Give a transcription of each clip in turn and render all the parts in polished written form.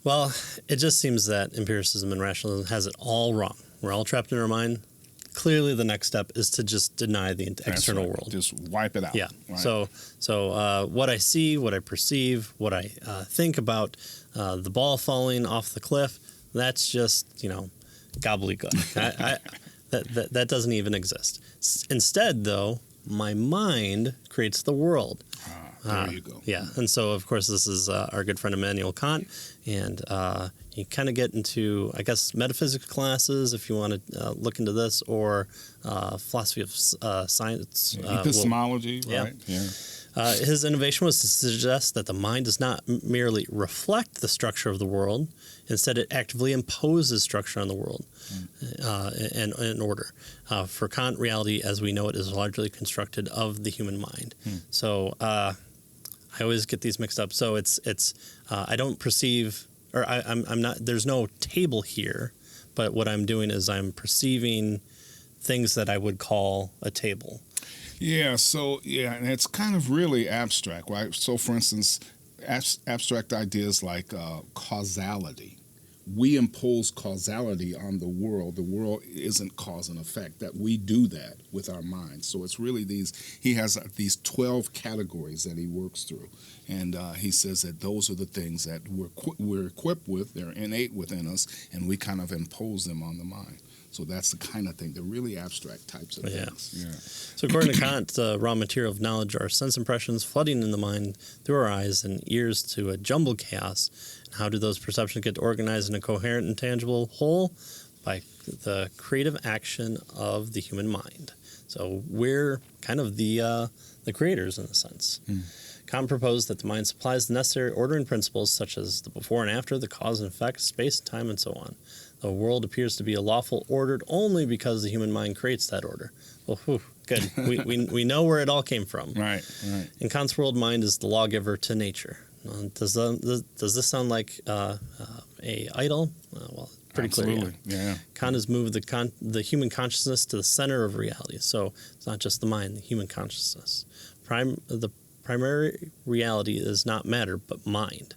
Well, it just seems that empiricism and rationalism has it all wrong. We're all trapped in our mind. Clearly, the next step is to just deny the external world. Just wipe it out. Yeah. Right? So what I see, what I perceive, what I think about the ball falling off the cliff, that's just, gobbledygook. That doesn't even exist. Instead, though, my mind creates the world. There you go. Yeah, and so, of course, this is our good friend Immanuel Kant, and you kind of get into, I guess, metaphysics classes if you want to look into this, or philosophy of science. Epistemology, right? Yeah. His innovation was to suggest that the mind does not merely reflect the structure of the world. Instead, it actively imposes structure on the world and order. For Kant, reality as we know it is largely constructed of the human mind. So I always get these mixed up. So it's I don't perceive, or I'm not. There's no table here, but what I'm doing is I'm perceiving things that I would call a table. Yeah. So and it's kind of really abstract, right? So, for instance, abstract ideas like causality. We impose causality on the world. The world isn't cause and effect. That we do that with our minds. So it's really he has these 12 categories that he works through. And he says that those are the things that we're equipped with. They're innate within us, and we kind of impose them on the mind. So that's the kind of thing, the really abstract types of things. Yeah. So according to Kant, the raw material of knowledge are sense impressions flooding in the mind through our eyes and ears to a jumbled chaos. And how do those perceptions get organized in a coherent and tangible whole? By the creative action of the human mind. So we're kind of the creators in a sense. Kant proposed that the mind supplies the necessary ordering principles such as the before and after, the cause and effect, space, time, and so on. The world appears to be a lawful ordered only because the human mind creates that order. Well, good. we know where it all came from. Right. In Kant's world, mind is the lawgiver to nature. Does this sound like a idol? Well, pretty Absolutely. Clear. Yeah. Kant has moved the human consciousness to the center of reality. So it's not just the mind, the human consciousness. The primary reality is not matter, but mind.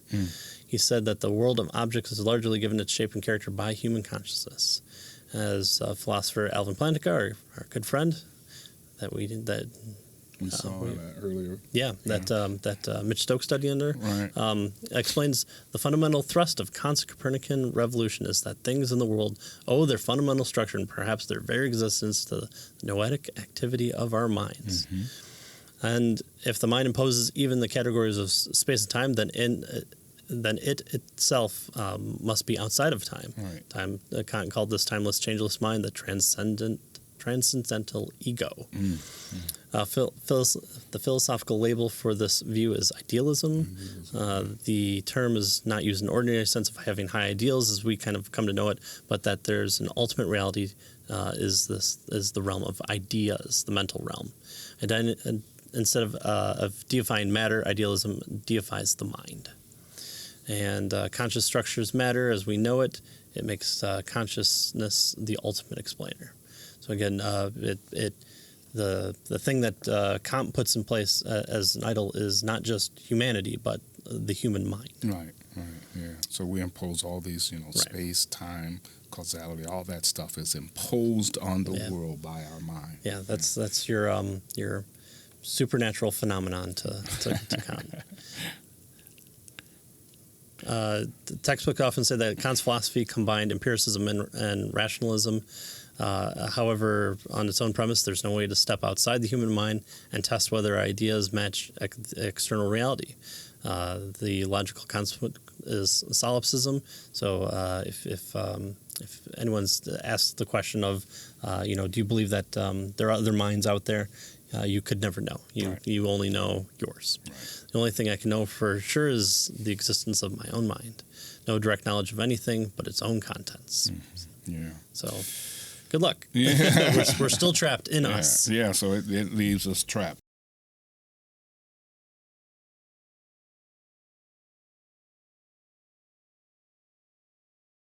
He said that the world of objects is largely given its shape and character by human consciousness. As philosopher Alvin Plantinga, our good friend, we saw that earlier. Yeah, that Mitch Stokes study under Right. explains the fundamental thrust of Kant's Copernican revolution is that things in the world owe their fundamental structure and perhaps their very existence to the noetic activity of our minds. And if the mind imposes even the categories of space and time, then it itself must be outside of time. Right. Time. Kant called this timeless, changeless mind the transcendental ego. The philosophical label for this view is idealism. The term is not used in the ordinary sense of having high ideals as we kind of come to know it, but that there's an ultimate reality is the realm of ideas, the mental realm. Instead of deifying matter, idealism deifies the mind. And conscious structures matter as we know it. It makes consciousness the ultimate explainer. So again, the thing that Kant puts in place as an idol is not just humanity, but the human mind. Right. Yeah. So we impose all these, space, time, causality, all that stuff is imposed on the world by our mind. Yeah, that's your supernatural phenomenon to Kant. The textbook often said that Kant's philosophy combined empiricism and rationalism. However, on its own premise, there's no way to step outside the human mind and test whether ideas match external reality. The logical concept is solipsism. So if anyone's asked the question of, do you believe that there are other minds out there? You could never know. You only know yours. Right. The only thing I can know for sure is the existence of my own mind. No direct knowledge of anything but its own contents. Yeah. So, good luck. Yeah. We're still trapped in us. Yeah, so it leaves us trapped.